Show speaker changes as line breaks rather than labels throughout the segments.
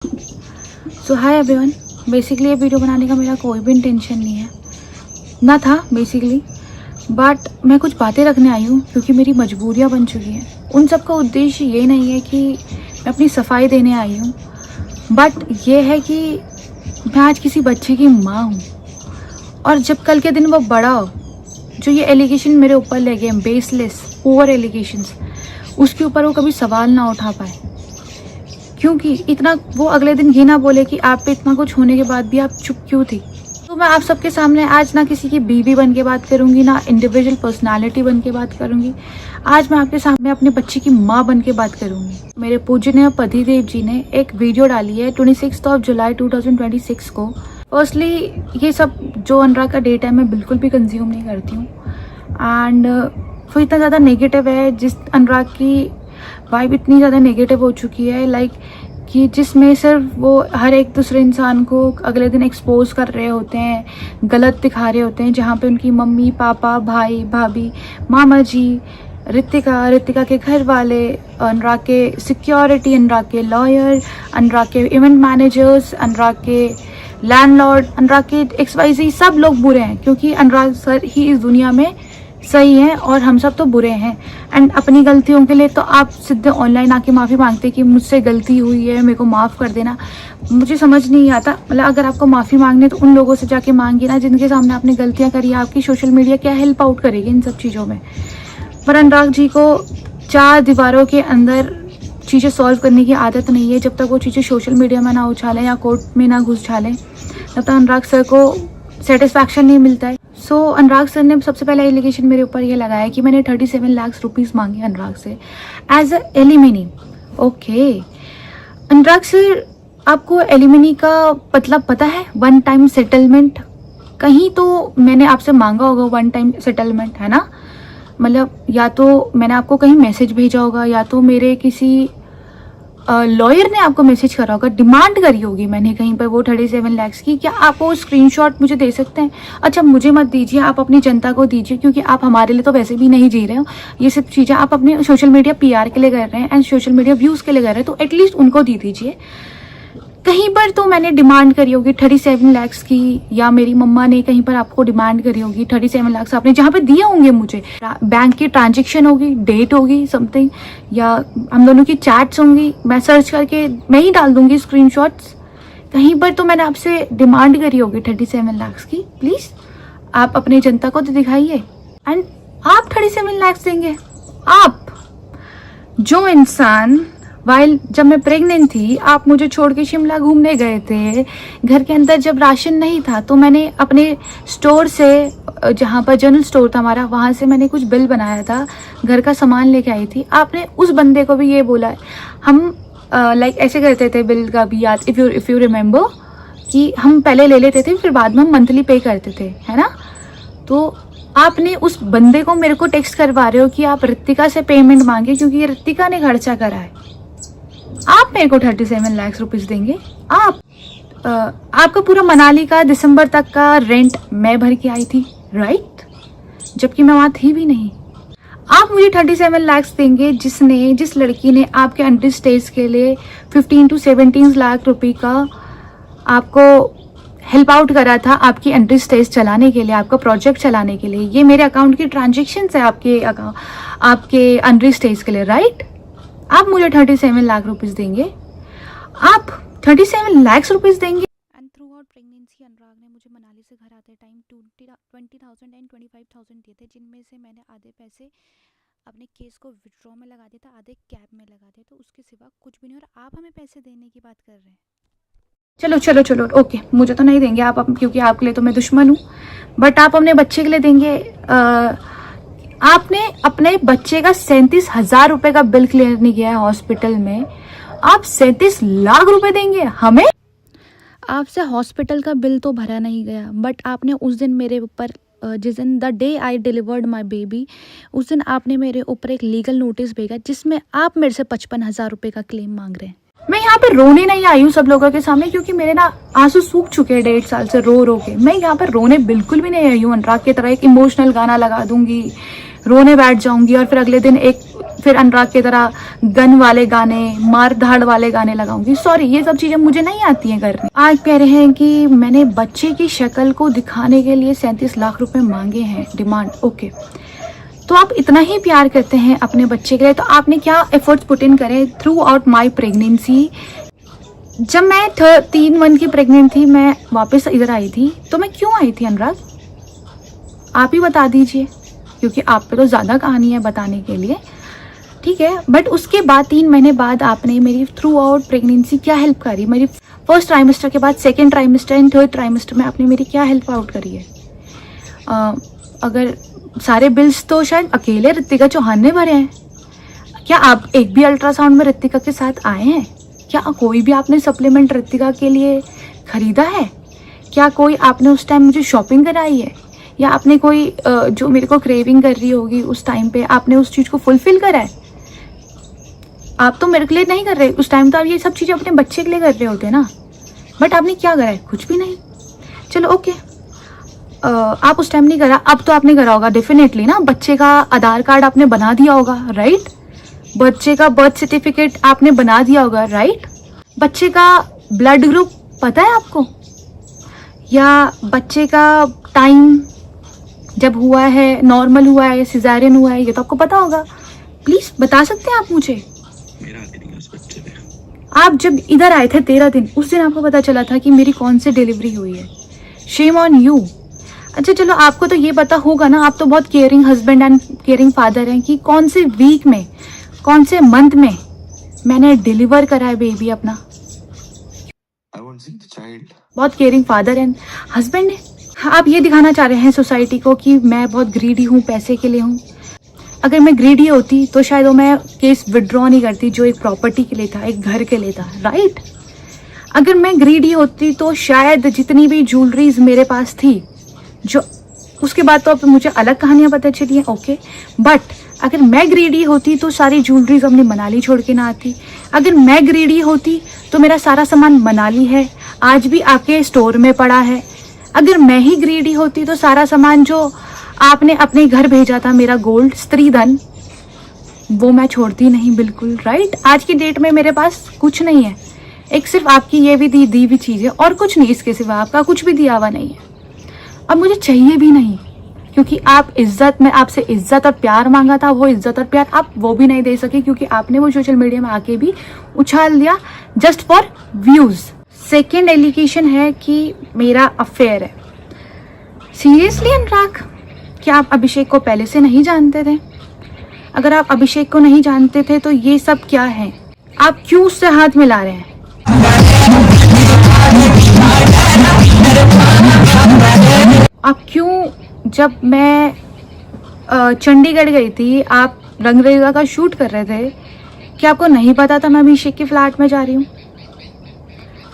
सो hi everyone. Basically ये video बनाने का मेरा कोई भी इंटेंशन नहीं है, ना था बेसिकली, बट मैं कुछ बातें रखने आई हूँ क्योंकि मेरी मजबूरियाँ बन चुकी हैं। उन सब का उद्देश्य ये नहीं है कि मैं अपनी सफाई देने आई हूँ, बट ये है कि मैं आज किसी बच्चे की माँ हूँ और जब कल के दिन वो बड़ा हो, जो ये एलिगेशन मेरे ऊपर लगे हैं, बेसलेस ओवर एलिगेशंस, उसके ऊपर वो कभी सवाल ना उठा पाए, क्योंकि इतना वो अगले दिन ये ना बोले कि आप पे इतना कुछ होने के बाद भी आप चुप क्यों थी। तो मैं आप सबके सामने आज ना किसी की बीवी बन के बात करूंगी, ना इंडिविजुअल पर्सनालिटी बन के बात करूंगी। आज मैं आपके सामने अपने बच्चे की माँ बन के बात करूंगी। मेरे पूजनीय पतिदेव जी ने एक वीडियो डाली है 26 जुलाई 2026 को। फर्स्टली ये सब जो अनुराग का डेट है मैं बिल्कुल भी कंज्यूम नहीं करती हूँ, एंड वो इतना ज़्यादा नेगेटिव है, जिस अनुराग की वाइब इतनी ज़्यादा नेगेटिव हो चुकी है, लाइक कि जिसमें सिर्फ वो हर एक दूसरे इंसान को अगले दिन एक्सपोज कर रहे होते हैं, गलत दिखा रहे होते हैं, जहाँ पे उनकी मम्मी पापा भाई भाभी मामा जी, ऋतिका के घर वाले, अनुराग के सिक्योरिटी, अनुराग के लॉयर, अनुराग के इवेंट मैनेजर्स, अनुराग के लैंडलॉर्ड, अनुराग के XYZ सब लोग बुरे हैं, क्योंकि अनुराग सर ही इस दुनिया में सही है और हम सब तो बुरे हैं। एंड अपनी गलतियों के लिए तो आप सीधे ऑनलाइन आके माफ़ी मांगते कि मुझसे गलती हुई है, मेरे को माफ़ कर देना। मुझे समझ नहीं आता, मतलब अगर आपको माफ़ी मांगनी है तो उन लोगों से जाके मांगिए ना जिनके सामने आपने गलतियां करी। आपकी सोशल मीडिया क्या हेल्प आउट करेगी इन सब चीज़ों में। पर अनुराग जी को 4 दीवारों के अंदर चीज़ें सॉल्व करने की आदत नहीं है। जब तक वो चीज़ें सोशल मीडिया में ना उछालें या कोर्ट में ना घुस डालें, तब तक अनुराग सर को सेटिस्फैक्शन नहीं मिलता है। सो अनुराग सर ने सबसे पहला एलिगेशन मेरे ऊपर ये लगाया कि मैंने 37 लाख रुपीस मांगे अनुराग से as a alimony. Okay Anurag sir, आपको एलिमिनी का मतलब पता है? One time settlement. कहीं तो मैंने आपसे मांगा होगा वन टाइम सेटलमेंट, है ना? मतलब या तो मैंने आपको कहीं मैसेज भेजा होगा, या तो मेरे किसी लॉयर ने आपको मैसेज करा होगा, डिमांड करी होगी मैंने कहीं पर वो 37 लाख की। क्या आप वो स्क्रीनशॉट मुझे दे सकते हैं? अच्छा मुझे मत दीजिए, आप अपनी जनता को दीजिए, क्योंकि आप हमारे लिए तो वैसे भी नहीं जी रहे हो। ये सब चीज़ें आप अपने सोशल मीडिया PR के लिए कर रहे हैं एंड सोशल मीडिया व्यूज़ के लिए कर रहे हैं, तो एटलीस्ट उनको दे दीजिए। कहीं पर तो मैंने डिमांड करी होगी 37 लाख की, या मेरी मम्मा ने कहीं पर आपको डिमांड करी होगी 37 लाख आपने जहाँ पे दिए होंगे मुझे। बैंक की ट्रांजैक्शन होगी, डेट होगी समथिंग, या हम दोनों की चैट्स होंगी, मैं सर्च करके मैं ही डाल दूंगी स्क्रीनशॉट्स। कहीं पर तो मैंने आपसे डिमांड करी होगी 37 लाख की। प्लीज़ आप अपनी जनता को तो दिखाइए। एंड आप 37 लाख देंगे? आप जो इंसान वाइल जब मैं प्रेग्नेंट थी आप मुझे छोड़ के शिमला घूमने गए थे, घर के अंदर जब राशन नहीं था तो मैंने अपने स्टोर से, जहाँ पर जनरल स्टोर था हमारा, वहाँ से मैंने कुछ बिल बनाया था, घर का सामान लेके आई थी। आपने उस बंदे को भी ये बोला, हम लाइक ऐसे करते थे बिल का भी, याद इफ़ यू रिमेंबर, कि हम पहले ले लेते थे फिर बाद में हम मंथली पे करते थे, है ना? तो आपने उस बंदे को मेरे को टेक्स्ट करवा रहे हो कि आप ऋतिका से पेमेंट मांगे क्योंकि ऋतिका ने खर्चा करा है। आप मेरे को 37 लाख रुपीस देंगे? आपका पूरा मनाली का दिसंबर तक का रेंट मैं भर के आई थी, राइट? जबकि मैं वहाँ थी भी नहीं। आप मुझे 37 लाख देंगे जिस लड़की ने आपके अंडर स्टेज के लिए 15 to 17 लाख रुपए का आपको हेल्प आउट करा था, आपकी अंडर स्टेज चलाने के लिए, आपका प्रोजेक्ट चलाने के लिए। ये मेरे अकाउंट की ट्रांजेक्शन है आपके अंडर स्टेज के लिए, राइट? आप मुझे 37 लाख रुपीस देंगे? आप 37 लाख रुपीस देंगे? एंड थ्रू आउट प्रेगनेंसी अनुराग ने मुझे मनाली से घर आते टाइम 20,000 एंड 25,000 दिए थे, जिनमें से मैंने आधे पैसे अपने केस को विड्रॉ में लगा दिए थे, आधे कैब में लगा दिए, तो उसके सिवा कुछ भी नहीं। और आप हमें पैसे देने की बात कर रहे हैं। चलो ओके, मुझे तो नहीं देंगे आप, क्योंकि आपके लिए तो मैं दुश्मन हूँ, बट आप अपने बच्चे के लिए देंगे। आपने अपने बच्चे का 37,000 रुपए का बिल क्लियर नहीं किया है हॉस्पिटल में, आप 37 लाख रुपए देंगे हमें? आपसे हॉस्पिटल का बिल तो भरा नहीं गया, बट आपने उस दिन मेरे ऊपर, जिस दिन the day I delivered my baby, उस दिन आपने मेरे ऊपर एक लीगल नोटिस भेजा जिसमें आप मेरे से 55,000 रुपए का क्लेम मांग रहे हैं। मैं यहाँ पे रोने नहीं आई हूँ सब लोगों के सामने, क्योंकि मेरे ना आंसू सूख चुके हैं 1.5 साल से रो के। मैं यहाँ पर रोने बिल्कुल भी नहीं आई हूँ। अनुराग की तरह एक इमोशनल गाना लगा दूंगी, रोने बैठ जाऊंगी और फिर अगले दिन एक फिर अनुराग की तरह गन वाले गाने, मार धाड़ वाले गाने लगाऊंगी। सॉरी, ये सब चीज़ें मुझे नहीं आती हैं करनी। आज कह रहे हैं कि मैंने बच्चे की शक्ल को दिखाने के लिए 37 लाख रुपए मांगे हैं डिमांड। ओके, तो आप इतना ही प्यार करते हैं अपने बच्चे के लिए, तो आपने क्या एफर्ट्स पुट इन करें थ्रू आउट माई प्रेगनेंसी। जब मैं 3 मंथ की प्रेग्नेंट थी, मैं वापस इधर आई थी, तो मैं क्यों आई थी अनुराग, आप ही बता दीजिए, क्योंकि आप पे तो ज़्यादा कहानी है बताने के लिए, ठीक है। बट उसके बाद 3 महीने बाद आपने मेरी थ्रू आउट प्रेगनेंसी क्या हेल्प करी, मेरी फर्स्ट ट्राइमेस्टर के बाद second trimester and third trimester में आपने मेरी क्या हेल्प आउट करी है। अगर सारे बिल्स तो शायद अकेले ऋतिका चौहान ने भरे हैं। क्या आप एक भी अल्ट्रासाउंड में ऋतिका के साथ आए हैं? क्या कोई भी आपने सप्लीमेंट ऋतिका के लिए खरीदा है? क्या कोई आपने उस टाइम मुझे शॉपिंग कराई है? या आपने कोई जो मेरे को क्रेविंग कर रही होगी उस टाइम पे आपने उस चीज़ को फुलफिल करा है? आप तो मेरे के लिए नहीं कर रहे उस टाइम, तो आप ये सब चीज़ें अपने बच्चे के लिए कर रहे होते ना। बट आपने क्या करा है? कुछ भी नहीं। चलो ओके, आप उस टाइम नहीं करा, अब तो आपने करा होगा डेफिनेटली ना। बच्चे का आधार कार्ड आपने बना दिया होगा, राइट? बच्चे का बर्थ सर्टिफिकेट आपने बना दिया होगा, राइट? बच्चे का ब्लड ग्रुप पता है आपको? या बच्चे का टाइम जब हुआ है, नॉर्मल हुआ है या सिजेरियन हुआ है, ये तो आपको पता होगा। प्लीज बता सकते हैं आप मुझे? आप जब इधर आए थे 13 दिन, उस दिन आपको पता चला था कि मेरी कौन सी डिलीवरी हुई है। Shem on you. अच्छा चलो, आपको तो ये पता होगा ना, आप तो बहुत caring husband and caring father हैं, कि कौन से वीक में, कौन से मंथ में मैंने डिलीवर करा है बेबी अपना। बहुत केयरिंग फादर एंड हस्बैंड है। आप ये दिखाना चाह रहे हैं सोसाइटी को कि मैं बहुत ग्रीडी हूँ, पैसे के लिए हूँ। अगर मैं ग्रीडी होती तो शायद वो मैं केस विड्रॉ नहीं करती जो एक प्रॉपर्टी के लिए था, एक घर के लिए था, राइट? अगर मैं ग्रीडी होती तो शायद जितनी भी ज्वेलरीज मेरे पास थी, जो उसके बाद तो अब मुझे अलग कहानियां पता चली हैं, ओके। बट अगर मैं ग्रीडी होती तो सारी ज्वेलरीज अपनी मनाली छोड़ के ना आती। अगर मैं ग्रीडी होती तो मेरा सारा सामान मनाली है, आज भी आपके स्टोर में पड़ा है। अगर मैं ही ग्रीडी होती तो सारा सामान जो आपने अपने घर भेजा था, मेरा गोल्ड, स्त्री धन, वो मैं छोड़ती नहीं बिल्कुल, राइट? आज की डेट में मेरे पास कुछ नहीं है, एक सिर्फ आपकी ये भी दी हुई चीज़ है और कुछ नहीं। इसके सिवा आपका कुछ भी दिया हुआ नहीं है। अब मुझे चाहिए भी नहीं, क्योंकि आप इज्जत में आपसे इज्जत और प्यार मांगा था, वो इज्जत और प्यार आप वो भी नहीं दे सके, क्योंकि आपने वो सोशल मीडिया में आके भी उछाल दिया just for views. Second allegation है कि मेरा अफेयर है। सीरियसली अनुराग, क्या आप अभिषेक को पहले से नहीं जानते थे? अगर आप अभिषेक को नहीं जानते थे तो ये सब क्या है? आप क्यों उससे हाथ मिला रहे हैं? आप क्यों, जब मैं चंडीगढ़ गई थी, आप रंगरेजा का शूट कर रहे थे, क्या आपको नहीं पता था मैं अभिषेक के फ्लैट में जा रही हूँ?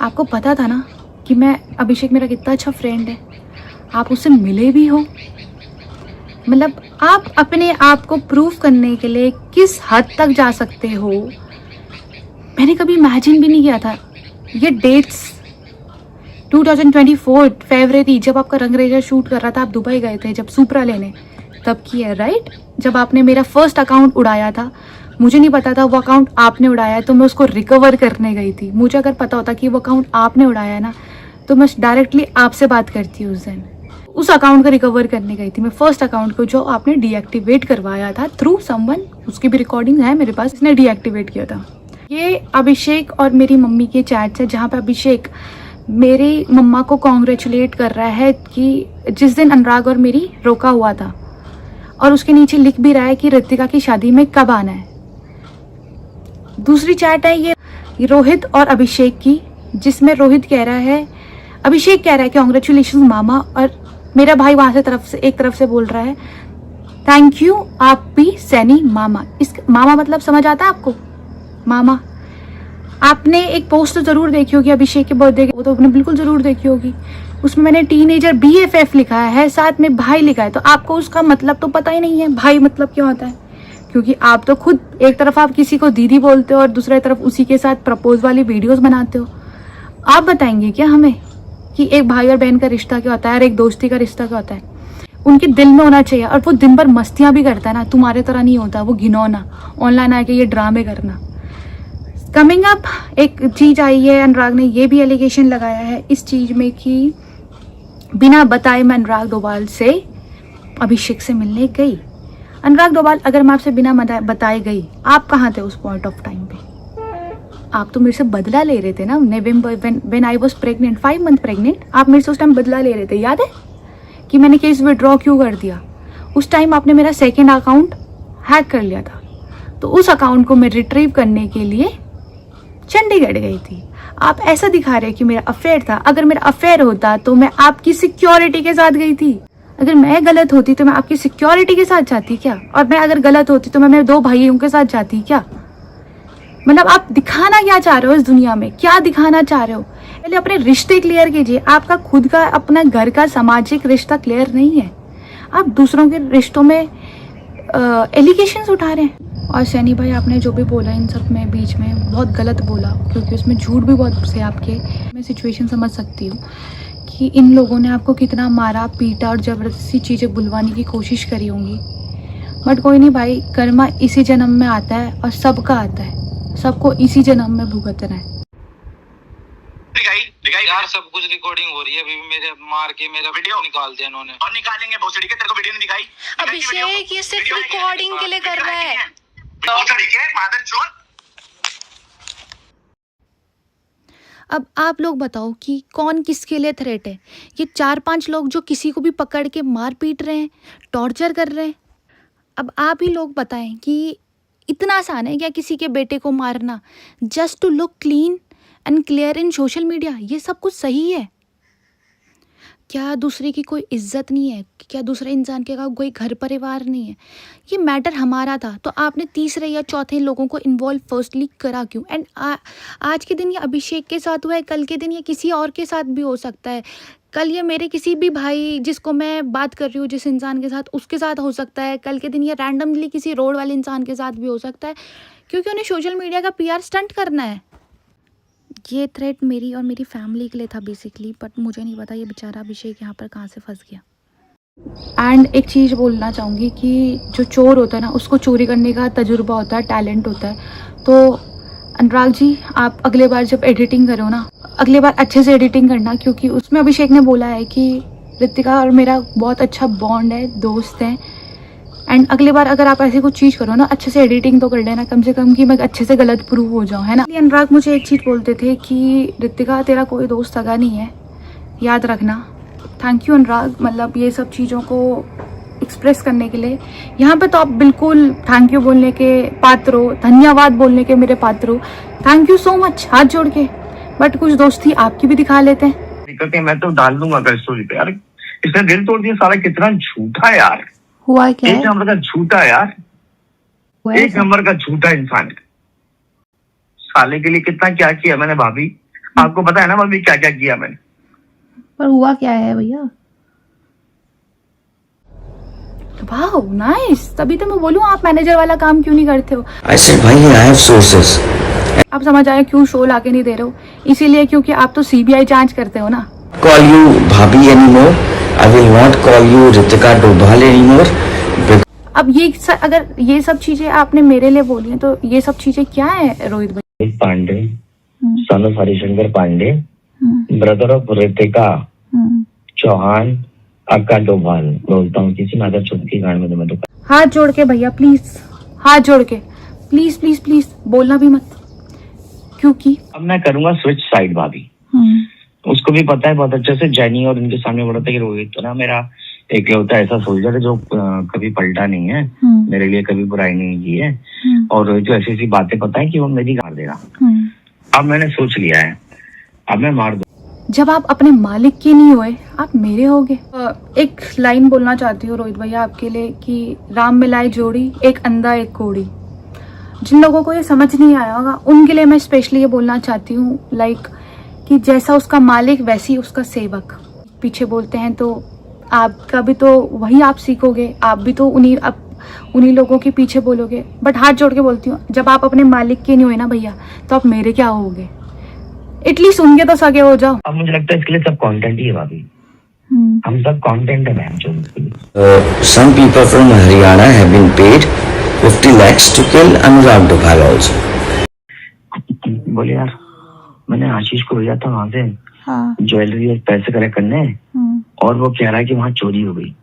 आपको पता था ना कि मैं, अभिषेक मेरा कितना अच्छा फ्रेंड है, आप उससे मिले भी हो। मतलब आप अपने आप को प्रूव करने के लिए किस हद तक जा सकते हो, मैंने कभी इमेजिन भी नहीं किया था। ये डेट्स 2024 फरवरी, जब आपका रंगरेजा शूट कर रहा था, आप दुबई गए थे जब सुपरा लेने, तब की है, राइट? जब आपने मेरा फर्स्ट अकाउंट उड़ाया था, मुझे नहीं पता था वो अकाउंट आपने उड़ाया है, तो मैं उसको रिकवर करने गई थी। मुझे अगर पता होता कि वो अकाउंट आपने उड़ाया है ना, तो मैं डायरेक्टली आपसे बात करती उस दिन। उस अकाउंट को रिकवर करने गई थी मैं, फर्स्ट अकाउंट को जो आपने डीएक्टिवेट करवाया था थ्रू समवन, उसकी भी रिकॉर्डिंग है मेरे पास, इसने डीएक्टिवेट किया था। ये अभिषेक और मेरी मम्मी के चैट्स है, जहाँ पे अभिषेक मेरी मम्मा को कॉन्ग्रेचुलेट कर रहा है कि जिस दिन अनुराग और मेरी रोका हुआ था, और उसके नीचे लिख भी रहा है कि ऋतिका की शादी में कब आना है। दूसरी चैट है ये रोहित और अभिषेक की, जिसमें रोहित कह रहा है, अभिषेक कह रहा है कि कॉन्ग्रेचुलेशन मामा, और मेरा भाई वहां से एक तरफ से बोल रहा है थैंक यू आप भी सैनी मामा। इस मामा मतलब समझ आता है आपको? मामा, आपने एक पोस्ट तो जरूर देखी होगी अभिषेक के बर्थडे की, वो तो आपने बिल्कुल जरूर देखी होगी। उसमें मैंने टीनेजर BFF लिखा है, साथ में भाई लिखा है, तो आपको उसका मतलब तो पता ही नहीं है भाई मतलब क्या होता है, क्योंकि आप तो खुद एक तरफ आप किसी को दीदी बोलते हो और दूसरी तरफ उसी के साथ प्रपोज वाली वीडियोस बनाते हो। आप बताएंगे क्या हमें कि एक भाई और बहन का रिश्ता क्या होता है और एक दोस्ती का रिश्ता क्या होता है? उनके दिल में होना चाहिए। और वो दिन भर मस्तियाँ भी करता है ना, तुम्हारे तरह नहीं होता वो घिनौना ऑनलाइन आके ये ड्रामे करना। कमिंग अप एक चीज़ आई है, अनुराग ने ये भी एलिगेशन लगाया है इस चीज़ में कि बिना बताए मैं अनुराग डोभाल से अभिषेक से मिलने गई। अनुराग डोभाल, अगर मैं आपसे बिना बताए गई, आप कहाँ थे उस पॉइंट ऑफ टाइम पे? आप तो मेरे से बदला ले रहे थे ना, November when I was pregnant, 5 month pregnant, आप मेरे से उस टाइम बदला ले रहे थे। याद है कि मैंने केस विड्रॉ क्यों कर दिया? उस टाइम आपने मेरा सेकेंड अकाउंट हैक कर लिया था, तो उस अकाउंट को मैं रिट्रीव करने के लिए चंडीगढ़ गई थी। आप ऐसा दिखा रहे कि मेरा अफेयर था। अगर मेरा अफेयर होता तो मैं आपकी सिक्योरिटी के साथ गई थी। अगर मैं गलत होती तो मैं आपकी सिक्योरिटी के साथ जाती क्या? और मैं अगर गलत होती तो मैं मेरे 2 भाइयों के साथ जाती क्या? मतलब आप दिखाना क्या चाह रहे हो इस दुनिया में? क्या दिखाना चाह रहे हो? पहले अपने रिश्ते क्लियर कीजिए। आपका खुद का अपना घर का सामाजिक रिश्ता क्लियर नहीं है, आप दूसरों के रिश्तों में एलिगेशंस उठा रहे हैं। और सैनी भाई, आपने जो भी बोला इन सब में बीच में बहुत गलत बोला, क्योंकि उसमें झूठ भी बहुत से आपके। मैं सिचुएशन समझ सकती हूँ कि इन लोगों ने आपको कितना मारा पीटा और ज़बरदस्ती चीज़ें बुलवाने की कोशिश करी होंगी। बट कोई नहीं भाई, कर्मा इसी जन्म में आता है और सबका आता है, सबको इसी जन्म में भुगतना है।
यार सब कुछ रिकॉर्डिंग हो रही है, अभी भी मेरे मार के मेरा वीडियो निकाल दिया इन्होंने। और निकालेंगे भोसड़ी के, तेरे को वीडियो नहीं दिखाई?
अभिषेक ये सिर्फ रिकॉर्डिंग के लिए कर रहा है।
भोसड़ी के मादरचोद।
अब आप लोग बताओ कि कौन किसके लिए थ्रेट है? ये 4-5 लोग जो किसी को भी पकड़ के मार पीट रहे हैं, टॉर्चर कर रहे हैं। अब आप ही लोग बताएं कि इतना आसान है क्या किसी के बेटे को मारना, just to look clean and clear in social media? ये सब कुछ सही है क्या? दूसरे की कोई इज्जत नहीं है क्या? दूसरे इंसान के का कोई घर परिवार नहीं है? ये मैटर हमारा था, तो आपने तीसरे या चौथे लोगों को इन्वॉल्व फर्स्टली करा क्यों? एंड आज के दिन ये अभिषेक के साथ हुआ है, कल के दिन ये किसी और के साथ भी हो सकता है। कल ये मेरे किसी भी भाई जिसको मैं बात कर रही हूँ जिस इंसान के साथ, उसके साथ हो सकता है। कल के दिन ये रैंडमली किसी रोड वाले इंसान के साथ भी हो सकता है, क्योंकि उन्हें सोशल मीडिया का PR स्टंट करना है। ये थ्रेट मेरी और मेरी फैमिली के लिए था बेसिकली, बट मुझे नहीं पता ये बेचारा अभिषेक यहाँ पर कहाँ से फंस गया। एंड एक चीज़ बोलना चाहूँगी कि जो चोर होता है ना, उसको चोरी करने का तजुर्बा होता है, टैलेंट होता है। तो अनुराग जी, आप अगले बार जब एडिटिंग करो ना, अगले बार अच्छे से एडिटिंग करना, क्योंकि उसमें अभिषेक ने बोला है कि ऋतिका और मेरा बहुत अच्छा बॉन्ड है, दोस्त हैं। एंड अगली बार अगर आप ऐसी कुछ चीज़ करो ना, अच्छे से एडिटिंग तो कर लेना कम से कम, कि मैं अच्छे से गलत प्रूव हो जाऊँ, है ना। अनुराग मुझे एक चीज़ बोलते थे कि ऋतिका तेरा कोई दोस्त सगा नहीं है, याद रखना। थैंक यू अनुराग, मतलब ये सब चीज़ों को एक्सप्रेस करने के लिए। यहाँ पे तो आप बिल्कुल थैंक यू बोलने के पात्र हो, धन्यवाद बोलने के मेरे पात्र हो। थैंक यू सो मच, हाथ जोड़ के। बट कुछ दोस्ती आपकी भी दिखा लेते हैं।
दिक्कत है, मैं तो डाल दूंगा अगर स्टोरी पे। यार इसने दिल तोड़ दिया साला, कितना झूठा है यार।
हुआ क्या?
एक नंबर का झूठा है यार, एक नंबर का झूठा इंसान। साले के लिए कितना क्या किया मैंने भाभी, आपको पता है ना भाभी क्या क्या किया मैंने।
पर हुआ क्या है भैया? वाह नाइस, तभी तो मैं बोलूँ आप मैनेजर वाला काम क्यों नहीं करते हो।
I said भाई I have sources.
आप समझ आए क्यों शो लाके नहीं दे रहे हो? इसीलिए क्योंकि आप तो CBI जांच करते हो ना।
Call you भाभी anymore. I will not call you Ritika Dobhal anymore.
अब ये अगर ये सब चीजें आपने मेरे लिए बोली हैं, तो ये सब चीजें क्या है रोहित भाई?
Pandey, son of Harishankar Pandey, brother of Ritika Chauhan, aka Doval. बोलता हूँ किसी में अगर चुटकी गाड़ में तुम्हें तो
हाथ जोड़ के भैया प्लीज, हाथ जोड़ के प्लीज प्लीज प्लीज बोलना भी मत, क्योंकि
अब मैं करूंगा स्विच साइड भाभी। उसको भी पता है बहुत अच्छे से, जैनी और उनके सामने बोला था कि रोहित तो ना मेरा एक होता ऐसा सोल्जर है जो कभी पलटा नहीं है, मेरे लिए कभी बुराई नहीं की है, और रोहित जो ऐसी ऐसी बातें पता है कि वो मेरी मार देगा। अब मैंने सोच लिया है, अब मैं मार दूं।
जब आप अपने मालिक के नहीं हुए, आप मेरे होगे। एक लाइन बोलना चाहती हूँ रोहित भैया आपके लिए कि राम मिलाई जोड़ी, एक अंधा एक कोड़ी। जिन लोगों को ये समझ नहीं आया होगा उनके लिए मैं स्पेशली ये बोलना चाहती हूँ, लाइक कि जैसा उसका मालिक वैसी उसका सेवक। पीछे बोलते हैं तो आपका भी तो वही आप सीखोगे, आप भी तो उन्हीं लोगों के पीछे बोलोगे। बट हाथ जोड़ के बोलती हूँ, जब आप अपने मालिक के नहीं हुए ना भैया, तो आप मेरे क्या होगे? एटलीस्ट उनके तो सगे हो जाओ।
अब मुझे लगता है इसके लिए सब कंटेंट ही है भाभी। हम सब कंटेंट है मैम जो
Some people from Haryana have been paid 50 lakhs to kill Anurag Dubal also.
बोले यार मैंने आशीष को भेजा था वहाँ से
हाँ।
ज्वेलरी और पैसे कलेक्ट करने और वो कह रहा है कि वहाँ चोरी हो गई।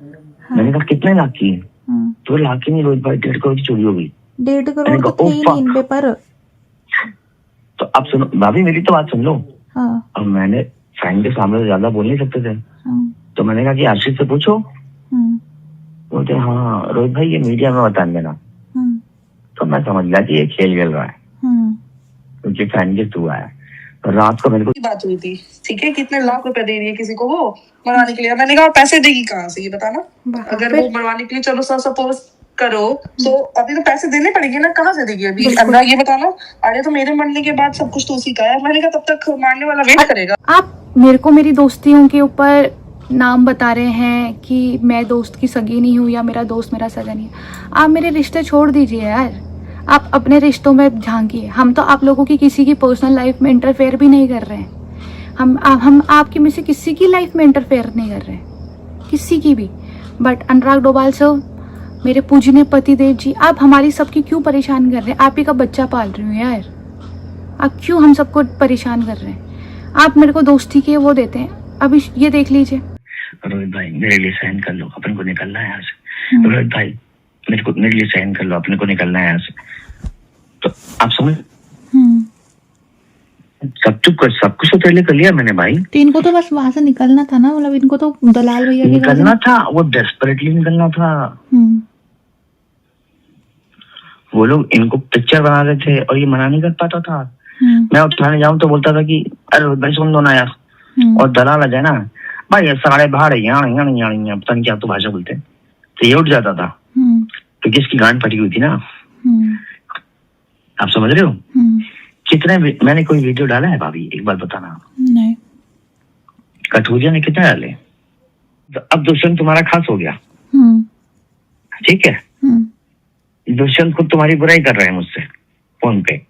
मैंने कहा कितने लाख की? तो लाख की नहीं, रोहित भाई 1.5 करोड़ की चोरी हो गई।
1.5 करोड़ तो थे ही नहीं इन पे पर।
तो अब सुनो भाभी, मेरी तो बात सुन लो।
हाँ।
अब मैंने फ्रेंड के सामने तो ज्यादा बोल नहीं सकते थे। तो मैंने कहा कि आशीष से पूछो। बोलते हाँ रोहित भाई ये मीडिया में बता देना। तो मैं समझ गया कि ये खेल खेल रहा है क्योंकि फ्रेंड के थ्रू आया। तो रात को मेरे को
बात हुई थी, ठीक है, कितने लाख रुपए दे रही है किसी को वो मरवाने के लिए। मैंने कहा पैसे देगी कहाँ से ये बताना। अगर वो मरवाने के लिए चलो सपोज करो तो अभी तो पैसे देने पड़ेंगे ना, कहाँ से देगी अभी अनुराग ये बताना। अरे तो मेरे मरने के बाद सब कुछ तो उसी का है। मैंने कहा तब तक मारने वाला वेट करेगा।
आप मेरे को मेरी दोस्तियों के ऊपर नाम बता रहे हैं कि मैं दोस्त की सगी नहीं हूँ या मेरा दोस्त मेरा सगा नहीं है। आप मेरे रिश्ते छोड़ दीजिए यार, आप अपने रिश्तों में झांकिए। हम तो आप लोगों की किसी की पर्सनल लाइफ में इंटरफेयर भी नहीं कर रहे हैं। हम आपकी में से किसी की लाइफ में इंटरफेयर नहीं कर रहे हैं, किसी की भी। बट अनुराग डोभाल सर, मेरे पूजनीय पति देव जी, आप हमारी सबकी क्यों परेशान कर रहे हैं? आप ही का बच्चा पाल रही हूँ यार, आप क्यों हम सबको परेशान कर रहे हैं? आप मेरे को दोस्ती के वो देते हैं। अभी ये देख लीजिए।
रोहित भाई मेरे लिए साइन कर लो, अपन को निकलना है यहाँ से। रोहित भाई मेरे लिए साइन कर लो, अपने को निकलना है यहाँ से। तो आप समझ सब कुछ तो पहले कर लिया मैंने भाई।
तो इनको तो बस वहां से निकलना था ना, मतलब इनको तो दलाल भैया
निकलना था, वो डेस्परेटली निकलना था। वो लोग इनको पिक्चर बना रहे थे और ये मना नहीं कर पाता था। मैं उठाने जाऊं तो बोलता था कि अरे भाई सुन दो ना यार, और दलाल आ जाए ना भाई ये सारे बाहर यहाँ पता नहीं क्या तो भाषा बोलते हैं, तो ये उठ जाता था क्योंकि इसकी गांड फटी हुई थी ना। आप समझ रहे हो? कितने मैंने कोई वीडियो डाला है भाभी, एक बार बताना।
नहीं।
कठुरिया ने कितने डाले? तो अब दुष्यंत तुम्हारा खास हो गया, ठीक है? दुष्यंत खुद तुम्हारी बुराई कर रहे हैं मुझसे फोन पे।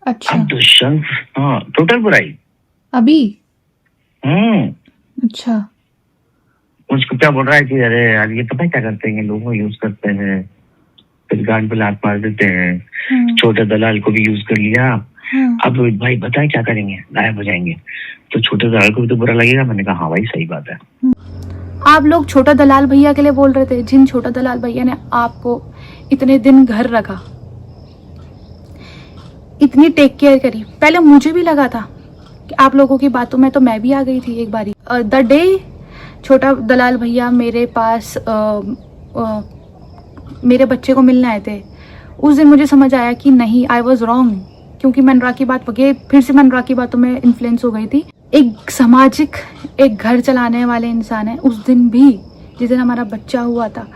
अच्छा।
अब दुष्यंत हाँ टोटल बुराई
अभी। अच्छा।
मुझको क्या बोल रहा है कि अरे यार ये पता है क्या करते हैं, लोगों को यूज करते हैं, फिर गांड पे लात मार देते हैं। छोटे दलाल को भी यूज कर लिया। अब रोहित भाई बताए क्या करेंगे, गायब हो जाएंगे। तो छोटे दलाल को भी तो बुरा लगेगा। मैंने कहा हाँ भाई सही बात है।
आप लोग छोटा दलाल भैया के लिए बोल रहे थे, जिन छोटा दलाल भैया ने आपको इतने दिन घर रखा, इतनी टेक केयर करी। पहले मुझे भी लगा था कि आप लोगों की बातों में तो मैं भी आ गई थी एक बारी। द डे छोटा दलाल भैया मेरे पास मेरे बच्चे को मिलने आए थे, उस दिन मुझे समझ आया कि नहीं, आई वॉज रॉन्ग। क्योंकि मैं अनुराग की बात फिर से मैं अनुराग की बातों में इन्फ्लुएंस हो गई थी। एक सामाजिक, एक घर चलाने वाले इंसान है। उस दिन भी जिस दिन हमारा बच्चा हुआ था,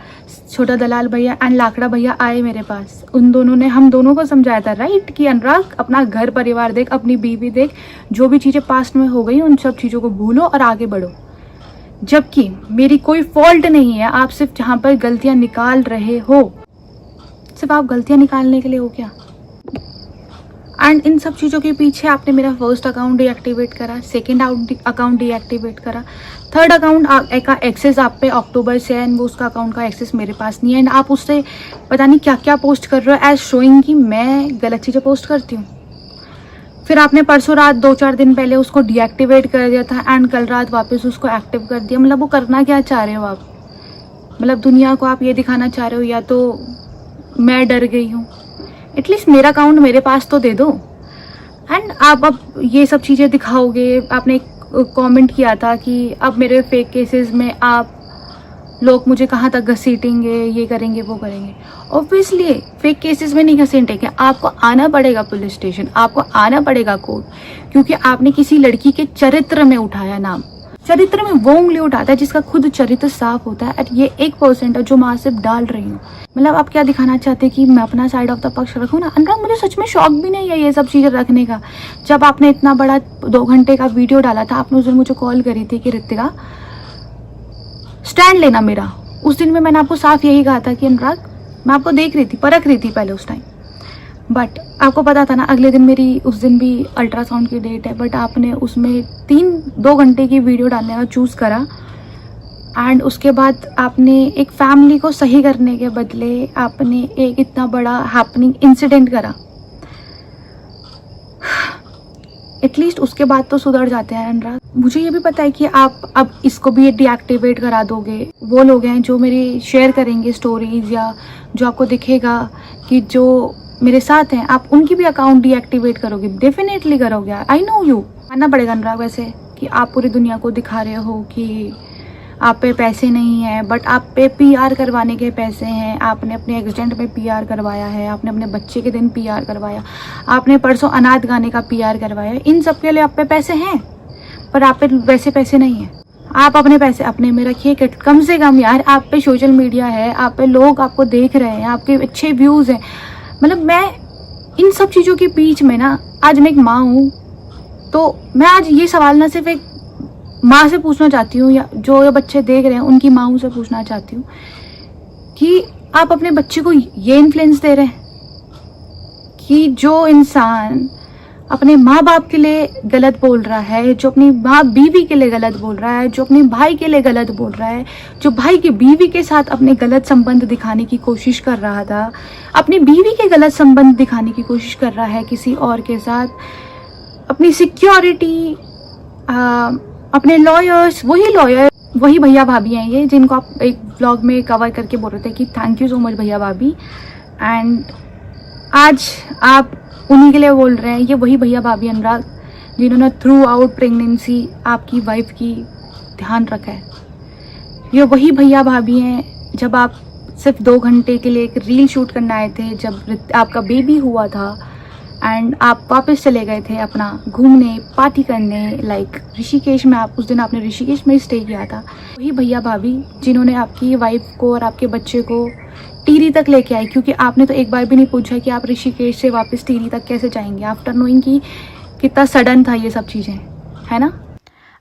छोटा दलाल भैया एंड लाकड़ा भैया आए मेरे पास। उन दोनों ने हम दोनों को समझाया था राइट कि अनुराग अपना घर परिवार देख, अपनी बीवी देख, जो भी चीज़ें पास्ट में हो गई उन सब चीज़ों को भूलो और आगे बढ़ो। जबकि मेरी कोई फॉल्ट नहीं है, आप सिर्फ जहाँ पर गलतियाँ निकाल रहे हो, सिर्फ आप गलतियाँ निकालने के लिए हो क्या? एंड इन सब चीज़ों के पीछे आपने मेरा फर्स्ट अकाउंट डीएक्टिवेट करा, सेकंड अकाउंट डीएक्टिवेट करा, थर्ड अकाउंट का एक्सेस आप पे अक्टूबर से है एंड वो उसका अकाउंट का एक्सेस मेरे पास नहीं है। एंड आप उससे पता नहीं क्या क्या पोस्ट कर रहे हो एज शोइंग कि मैं गलत चीज़ें पोस्ट करती हूँ। फिर आपने परसों रात 2-4 दिन पहले उसको डीएक्टिवेट कर दिया था एंड कल रात वापस उसको एक्टिव कर दिया। मतलब वो करना क्या चाह रहे हो आप? मतलब दुनिया को आप ये दिखाना चाह रहे हो या तो मैं डर गई हूँ, एटलीस्ट मेरा अकाउंट मेरे पास तो दे दो। एंड आप अब ये सब चीज़ें दिखाओगे। आपने कमेंट किया था कि अब मेरे फेक केसेस में आप लोग मुझे कहाँ तक घसीटेंगे, ये करेंगे वो करेंगे। ऑब्वियसली फेक केसेस में नहीं घसीटेंगे, आपको आना पड़ेगा पुलिस स्टेशन, आपको आना पड़ेगा कोर्ट, क्योंकि आपने किसी लड़की के चरित्र में उठाया नाम। चरित्र में वो उंगली उठाता है जिसका खुद चरित्र साफ होता है। और ये 1% है जो मैं सिर्फ डाल रही हूँ। मतलब आप क्या दिखाना चाहते हैं कि मैं अपना साइड ऑफ द पक्ष रखूँ ना? अनुराग मुझे सच में शौक भी नहीं है ये सब चीज़ें रखने का। जब आपने इतना बड़ा 2 घंटे का वीडियो डाला था, आपने उस दिन मुझे कॉल करी थी कि ऋतिका स्टैंड लेना मेरा। उस दिन में मैंने आपको साफ यही कहा था कि अनुराग मैं आपको देख रही थी, परख रही थी पहले उस टाइम। बट आपको पता था ना अगले दिन मेरी उस दिन भी अल्ट्रासाउंड की डेट है, बट आपने उसमें 2 घंटे की वीडियो डालने का चूज़ करा। एंड उसके बाद आपने एक फैमिली को सही करने के बदले आपने एक इतना बड़ा हैपनिंग इंसिडेंट करा। एटलीस्ट उसके बाद तो सुधर जाते हैं अनुराग। मुझे ये भी पता है कि आप अब इसको भी डीएक्टिवेट करा दोगे। वो लोग हैं जो मेरे शेयर करेंगे स्टोरीज, या जो आपको दिखेगा कि जो मेरे साथ हैं, आप उनकी भी अकाउंट डीएक्टिवेट करोगे, डेफिनेटली करोगे। आई नो यू, मानना पड़ेगा अनुराग वैसे कि आप पूरी दुनिया को दिखा रहे हो कि आप पे पैसे नहीं हैं, बट आप पे पीआर करवाने के पैसे हैं। आपने अपने एक्सीडेंट में पीआर करवाया है, आपने अपने बच्चे के दिन पीआर करवाया, आपने परसों अनाथ गाने का पीआर करवाया। इन सब के लिए आप पे पैसे हैं, पर आप पे वैसे पैसे नहीं हैं। आप अपने पैसे अपने में रखिए। कम से कम यार आप पे सोशल मीडिया है, आप पे लोग आपको देख रहे हैं, आपके अच्छे व्यूज़ हैं। मतलब मैं इन सब चीज़ों के बीच में ना, आज मैं एक माँ हूँ, तो मैं आज ये सवाल ना सिर्फ एक माँ से पूछना चाहती हूँ, या जो ये बच्चे देख रहे हैं उनकी माँओं से पूछना चाहती हूँ कि आप अपने बच्चे को ये इन्फ्लुएंस दे रहे हैं कि जो इंसान अपने माँ बाप के लिए गलत बोल रहा है, जो अपनी माँ बीवी के लिए गलत बोल रहा है, जो अपने भाई के लिए गलत बोल रहा है, जो भाई की बीवी के साथ अपने गलत संबंध दिखाने की कोशिश कर रहा था, अपनी बीवी के गलत संबंध दिखाने की कोशिश कर रहा है किसी और के साथ, अपनी सिक्योरिटी, अपने लॉयर्स, वही भैया भाभी हैं ये जिनको आप एक व्लॉग में कवर करके बोल रहे थे कि थैंक यू सो मच भैया भाभी। एंड आज आप उन्हीं के लिए बोल रहे हैं। ये वही भैया भाभी अनुराग जिन्होंने थ्रू आउट प्रेगनेंसी आपकी वाइफ की ध्यान रखा है। ये वही भैया भाभी हैं जब आप सिर्फ 2 घंटे के लिए एक रील शूट करने आए थे, जब आपका बेबी हुआ था एंड आप वापस चले गए थे अपना घूमने, पार्टी करने, लाइक ऋषिकेश में। आप उस दिन आपने ऋषिकेश में स्टे किया था। वही भैया भाभी जिन्होंने आपकी वाइफ को और आपके बच्चे को टिहरी तक लेके आए, क्योंकि आपने तो एक बार भी नहीं पूछा कि आप ऋषिकेश से वापस टिहरी तक कैसे जाएंगे, आफ्टर नोइंग कि कितना सडन था ये सब चीज़ें, है ना।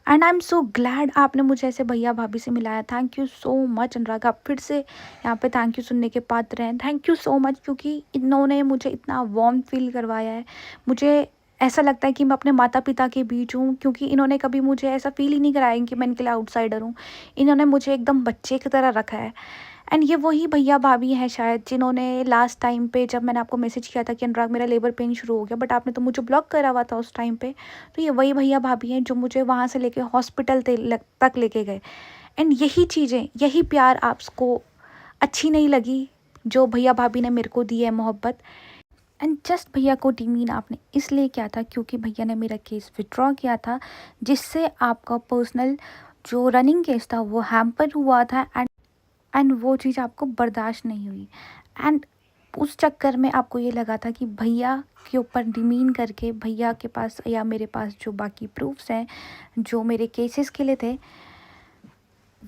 And I am so glad आपने मुझे ऐसे भैया भाभी से मिलाया। थैंक यू सो मच अनुराग। आप फिर से यहाँ पे थैंक यू सुनने के पात्र हैं। थैंक यू सो मच, क्योंकि इन्होंने मुझे इतना वार्म फील करवाया है। मुझे ऐसा लगता है कि मैं अपने माता पिता के बीच हूँ, क्योंकि इन्होंने कभी मुझे ऐसा फील ही नहीं कराया कि मैं इनके लिए आउटसाइडर हूँ। इन्होंने मुझे एकदम बच्चे की तरह रखा है। एंड ये वही भैया भाभी हैं शायद जिन्होंने लास्ट टाइम पे जब मैंने आपको मैसेज किया था कि अनुराग मेरा लेबर पेन शुरू हो गया, बट आपने तो मुझे ब्लॉक करा हुआ था उस टाइम पे, तो ये वही भैया भाभी हैं जो मुझे वहाँ से लेके हॉस्पिटल तक लेके गए। एंड यही चीज़ें, यही प्यार आपको अच्छी नहीं लगी जो भैया भाभी ने मेरे को दी है, मोहब्बत। एंड जस्ट भैया को डिमीन आपने इसलिए किया था क्योंकि भैया ने मेरा केस विड्रॉ किया था, जिससे आपका पर्सनल जो रनिंग केस था वो हैम्पर हुआ था। एंड वो चीज़ आपको बर्दाश्त नहीं हुई। एंड उस चक्कर में आपको ये लगा था कि भैया के ऊपर डिमीन करके भैया के पास या मेरे पास जो बाकी प्रूफ्स हैं जो मेरे केसेस के लिए थे,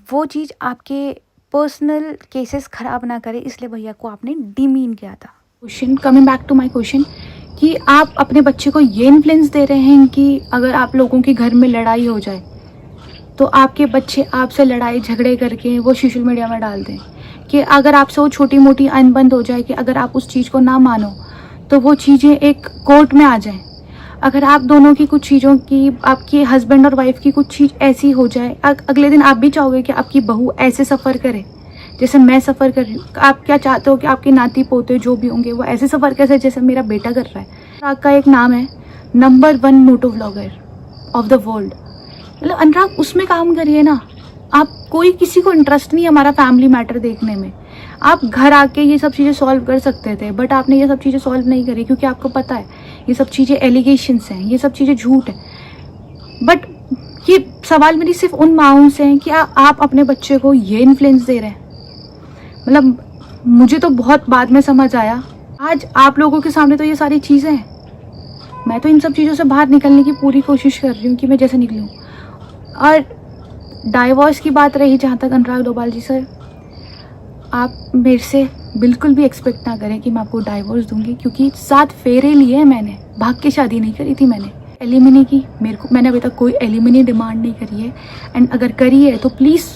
वो चीज़ आपके पर्सनल केसेस ख़राब ना करे, इसलिए भैया को आपने डिमीन किया था। Question, coming back to my question, कि आप अपने बच्चे को ये इन्फ्लुएंस दे रहे हैं कि अगर आप लोगों के घर में लड़ाई हो जाए तो आपके बच्चे आपसे लड़ाई झगड़े करके वो सोशल मीडिया में डाल दें, कि अगर आपसे वो छोटी मोटी अनबन हो जाए, कि अगर आप उस चीज़ को ना मानो तो वो चीज़ें एक कोर्ट में आ जाएं। अगर आप दोनों की कुछ चीज़ों की, आपके हस्बैंड और वाइफ की कुछ चीज़ ऐसी हो जाए, अगले दिन आप भी चाहोगे कि आपकी बहू ऐसे सफ़र करे जैसे मैं सफ़र कर रही हूँ। आप क्या चाहते हो कि आपके नाती पोते जो भी होंगे वो ऐसे सफ़र कैसे जैसे मेरा बेटा कर रहा है। आपका एक नाम है number 1 motto vlogger of the world. मतलब अनुराग उसमें काम करिए ना। आप कोई किसी को इंटरेस्ट नहीं है हमारा फैमिली मैटर देखने में। आप घर आके ये सब चीज़ें सॉल्व कर सकते थे, बट आपने ये सब चीज़ें सॉल्व नहीं करी क्योंकि आपको पता है ये सब चीज़ें एलिगेशंस हैं, ये सब चीज़ें झूठ है। बट ये सवाल मेरी सिर्फ उन माँओं से है कि आप अपने बच्चे को ये इन्फ्लुएंस दे रहे हैं। मतलब मुझे तो बहुत बाद में समझ आया, आज आप लोगों के सामने तो ये सारी चीज़ें हैं। मैं तो इन सब चीज़ों से बाहर निकलने की पूरी कोशिश कर रही हूँ कि मैं जैसे निकलूँ। और डाइवोर्स की बात रही जहाँ तक, अनुराग डोभाल जी सर, आप मेरे से बिल्कुल भी एक्सपेक्ट ना करें कि मैं आपको डाइवोर्स दूंगी, क्योंकि 7 फेरे लिए हैं मैंने, भाग के शादी नहीं करी थी मैंने। एलिमिनी की मैंने अभी तक कोई एलिमिनी डिमांड नहीं करी है। एंड अगर करी है तो प्लीज़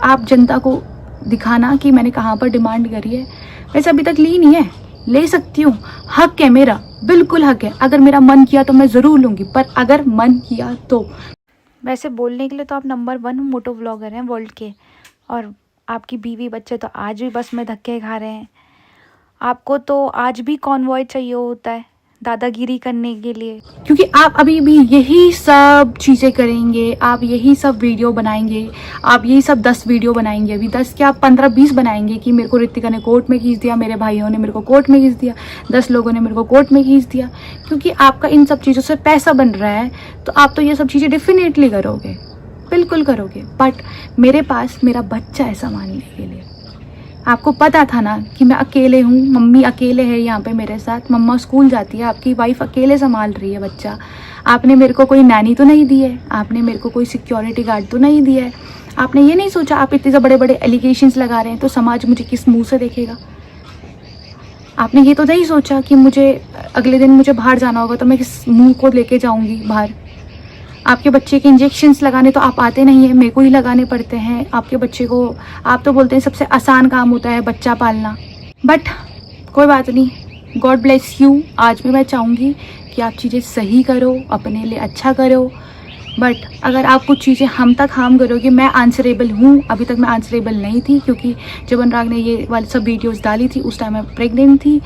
आप जनता को दिखाना कि मैंने कहाँ पर डिमांड करी है। वैसे अभी तक ली नहीं है, ले सकती हूँ, हक है मेरा, बिल्कुल हक है। अगर मेरा मन किया तो मैं ज़रूर लूँगी, पर अगर मन किया तो। वैसे बोलने के लिए तो आप नंबर 1 मोटो व्लॉगर हैं वर्ल्ड के, और आपकी बीवी बच्चे तो आज भी बस में धक्के खा रहे हैं। आपको तो आज भी कॉन्वॉय चाहिए होता है दादागिरी करने के लिए, क्योंकि आप अभी भी यही सब चीज़ें करेंगे, आप यही सब वीडियो बनाएंगे, आप यही सब 10 वीडियो बनाएंगे, अभी 10 क्या 15-20 बनाएंगे कि मेरे को ऋतिका ने कोर्ट में खींच दिया, मेरे भाइयों ने मेरे को कोर्ट में खींच दिया, 10 लोगों ने मेरे को कोर्ट में खींच दिया। क्योंकि आपका इन सब चीज़ों से पैसा बन रहा है, तो आप तो ये सब चीज़ें डेफिनेटली करोगे, बिल्कुल करोगे। बट मेरे पास मेरा बच्चा है संभालने के लिए। आपको पता था ना कि मैं अकेले हूँ, मम्मी अकेले है यहाँ पे मेरे साथ, मम्मा स्कूल जाती है, आपकी वाइफ अकेले संभाल रही है बच्चा। आपने मेरे को कोई नैनी तो नहीं दी है, आपने मेरे को कोई सिक्योरिटी गार्ड तो नहीं दिया है। आपने ये नहीं सोचा आप इतने बड़े बड़े एलिगेशंस लगा रहे हैं तो समाज मुझे किस मुंह से देखेगा। आपने ये तो नहीं सोचा कि मुझे अगले दिन मुझे बाहर जाना होगा तो मैं किस मुँह को लेके जाऊँगी बाहर। आपके बच्चे के इंजेक्शन्स लगाने तो आप आते नहीं हैं, मेरे को ही लगाने पड़ते हैं आपके बच्चे को। आप तो बोलते हैं सबसे आसान काम होता है बच्चा पालना, बट कोई बात नहीं, गॉड ब्लेस यू। आज भी मैं चाहूँगी कि आप चीज़ें सही करो, अपने लिए अच्छा करो, बट अगर आप कुछ चीज़ें हम तक हार्म करोगे, मैं आंसरेबल हूँ। अभी तक मैं आंसरेबल नहीं थी, क्योंकि जब अनुराग ने ये वाली सब वीडियोज़ डाली थी उस टाइम मैं प्रेग्नेंट थी।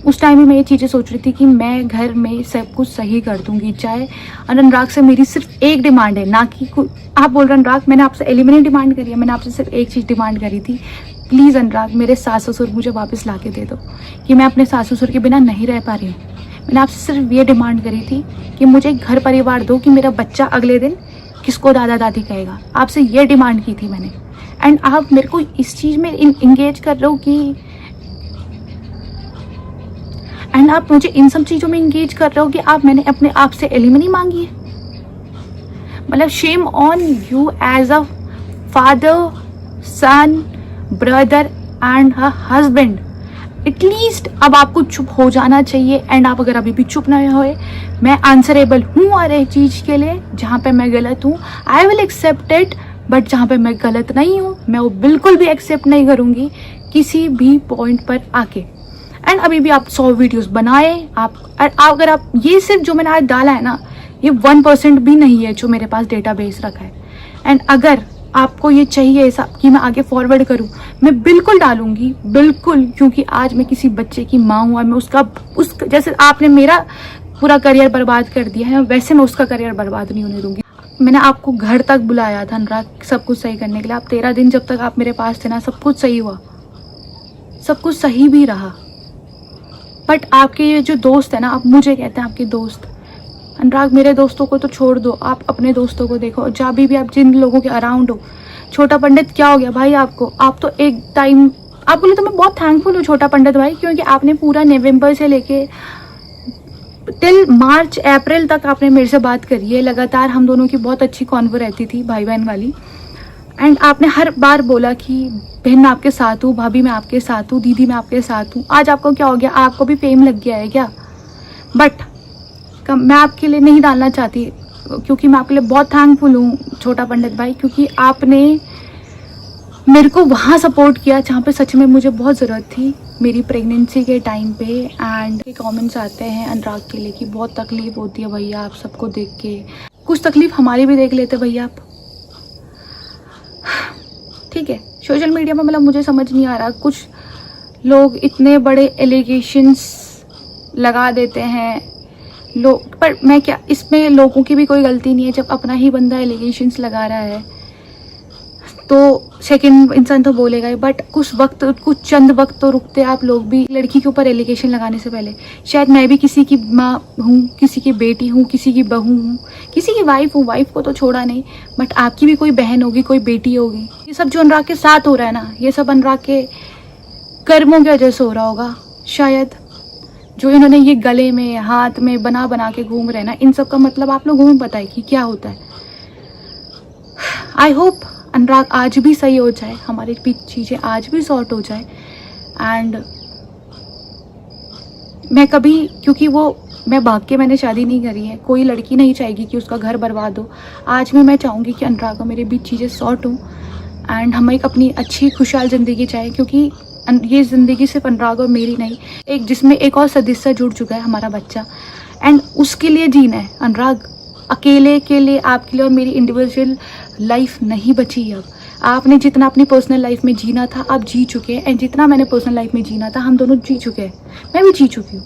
उस टाइम भी मैं ये चीज़ें सोच रही थी कि मैं घर में सब कुछ सही कर दूंगी। चाहे अनुराग से मेरी सिर्फ एक डिमांड है, ना कि आप बोल रहे अनुराग मैंने आपसे एलिमिनेट डिमांड करी है, मैंने आपसे सिर्फ एक चीज़ डिमांड करी थी, प्लीज़ अनुराग मेरे सास ससुर मुझे वापस ला के दे दो, कि मैं अपने सास ससुर के बिना नहीं रह पा रही हूँ। मैंने आपसे सिर्फ ये डिमांड करी थी कि मुझे एक घर परिवार दो, कि मेरा बच्चा अगले दिन किसको दादा दादी कहेगा। आपसे ये डिमांड की थी मैंने, एंड आप मेरे को इस चीज़ में इंगेज कर रहे हो कि एंड आप मुझे इन सब चीज़ों में इंगेज कर रहे हो कि आप मैंने अपने आप से एलिमनी मांगी है। मतलब shame on you as a father, son, brother and a husband. At least अब आपको चुप हो जाना चाहिए। एंड आप अगर अभी भी चुप ना हुए, मैं आंसरेबल हूँ और एक चीज़ के लिए जहाँ पे मैं गलत हूँ I will accept it, but जहाँ पे मैं गलत नहीं हूँ मैं वो बिल्कुल भी एक्सेप्ट नहीं करूँगी किसी भी पॉइंट पर आके। एंड अभी भी आप 100 वीडियोस बनाए, आप अगर आप ये सिर्फ जो मैंने आज डाला है ना, ये 1% भी नहीं है जो मेरे पास डेटाबेस रखा है। एंड अगर आपको ये चाहिए ऐसा कि मैं आगे फॉरवर्ड करूं, मैं बिल्कुल डालूंगी, बिल्कुल, क्योंकि आज मैं किसी बच्चे की माँ हूँ और मैं उसका जैसे आपने मेरा पूरा करियर बर्बाद कर दिया है, वैसे मैं उसका करियर बर्बाद नहीं होने दूंगी। मैंने आपको घर तक बुलाया था अनुराग सब कुछ सही करने के लिए। आप 13 दिन जब तक आप मेरे पास थे ना, सब कुछ सही हुआ, सब कुछ सही भी रहा। बट आपके ये जो दोस्त है ना, आप मुझे कहते हैं आपके दोस्त, अनुराग मेरे दोस्तों को तो छोड़ दो, आप अपने दोस्तों को देखो। जहाँ भी आप जिन लोगों के अराउंड हो, छोटा पंडित क्या हो गया भाई आपको, आप तो एक टाइम आप बोले तो मैं बहुत थैंकफुल हूँ छोटा पंडित भाई, क्योंकि आपने पूरा नवंबर से लेके टिल मार्च अप्रैल तक आपने मेरे से बात करी है लगातार। हम दोनों की बहुत अच्छी कॉन्वर रहती थी भाई बहन वाली। एंड आपने हर बार बोला कि बहन मैं आपके साथ हूँ, भाभी मैं आपके साथ हूँ, दीदी मैं आपके साथ हूँ। आज आपको क्या हो गया, आपको भी फेम लग गया है क्या? बट मैं आपके लिए नहीं डालना चाहती, क्योंकि मैं आपके लिए बहुत थैंकफुल हूँ छोटा पंडित भाई, क्योंकि आपने मेरे को वहाँ सपोर्ट किया जहाँ पे सच में मुझे बहुत ज़रूरत थी, मेरी प्रेगनेंसी के टाइम पे। एंड कमेंट्स आते हैं अनुराग के लिए कि बहुत तकलीफ होती है भैया आप सबको देख के, कुछ तकलीफ हमारी भी देख लेते भैया आप। ठीक है, सोशल मीडिया में मतलब मुझे समझ नहीं आ रहा, कुछ लोग इतने बड़े एलिगेशंस लगा देते हैं लोग, पर मैं क्या, इसमें लोगों की भी कोई गलती नहीं है। जब अपना ही बंदा एलिगेशंस लगा रहा है तो सेकंड इंसान तो बोलेगा ही, बट कुछ चंद वक्त तो रुकते आप लोग भी। लड़की के ऊपर एलिगेशन लगाने से पहले शायद मैं भी किसी की माँ हूँ, किसी की बेटी हूँ, किसी की बहू हूँ, किसी की वाइफ हूँ, वाइफ को तो छोड़ा नहीं, बट आपकी भी कोई बहन होगी, कोई बेटी होगी। ये सब जो अनुराग के साथ हो रहा है ना, ये सब अनुराग के कर्मों की वजह से हो रहा होगा शायद। जो इन्होंने ये गले में हाथ में बना बना के घूम रहे हैं ना, इन सब का मतलब आप लोगों में पता है कि क्या होता है। आई होप अनुराग आज भी सही हो जाए, हमारी चीज़ें आज भी सॉर्ट हो जाए। एंड मैं कभी, क्योंकि मैं भाग के मैंने शादी नहीं करी है, कोई लड़की नहीं चाहेगी कि उसका घर बर्बाद हो। आज भी मैं चाहूँगी कि अनुराग और मेरे बीच चीज़ें सॉर्ट हों एंड हम एक अपनी अच्छी खुशहाल ज़िंदगी चाहें, क्योंकि ये ज़िंदगी सिर्फ अनुराग और मेरी नहीं, एक जिसमें एक और सदस्य जुड़ चुका है, हमारा बच्चा, एंड उसके लिए जीना है। अनुराग अकेले के लिए, आपके लिए और मेरी इंडिविजुअल लाइफ नहीं बची अब। आपने जितना अपनी पर्सनल लाइफ में जीना था आप जी चुके हैं, एंड जितना मैंने पर्सनल लाइफ में जीना था हम दोनों जी चुके हैं, मैं भी जी चुकी हूँ।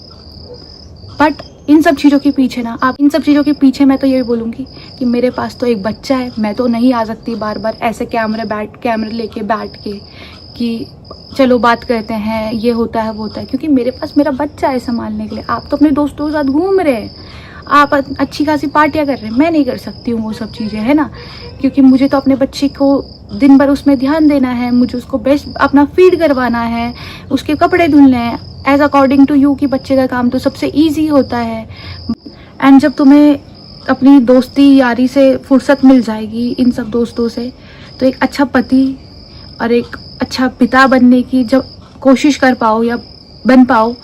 बट इन सब चीज़ों के पीछे ना, आप इन सब चीज़ों के पीछे मैं तो यही बोलूँगी कि मेरे पास तो एक बच्चा है, मैं तो नहीं आ सकती बार बार ऐसे कैमरे लेके बैठ के कि चलो बात करते हैं, ये होता है वो होता है, क्योंकि मेरे पास मेरा बच्चा है संभालने के लिए। आप तो अपने दोस्तों के साथ घूम रहे हैं, आप अच्छी खासी पार्टियाँ कर रहे हैं, मैं नहीं कर सकती हूँ वो सब चीज़ें, है ना, क्योंकि मुझे तो अपने बच्चे को दिन भर उसमें ध्यान देना है, मुझे उसको बेस्ट अपना फीड करवाना है, उसके कपड़े धुलने हैं एज अकॉर्डिंग टू यू, कि बच्चे का काम तो सबसे ईजी होता है। एंड जब तुम्हें अपनी दोस्ती यारी से फुर्सत मिल जाएगी इन सब दोस्तों से, तो एक अच्छा पति और एक अच्छा पिता बनने की जब कोशिश कर पाओ या बन पाओ,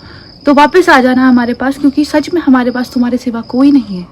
तो वापस आ जाना हमारे पास, क्योंकि सच में हमारे पास तुम्हारे सिवा कोई नहीं है।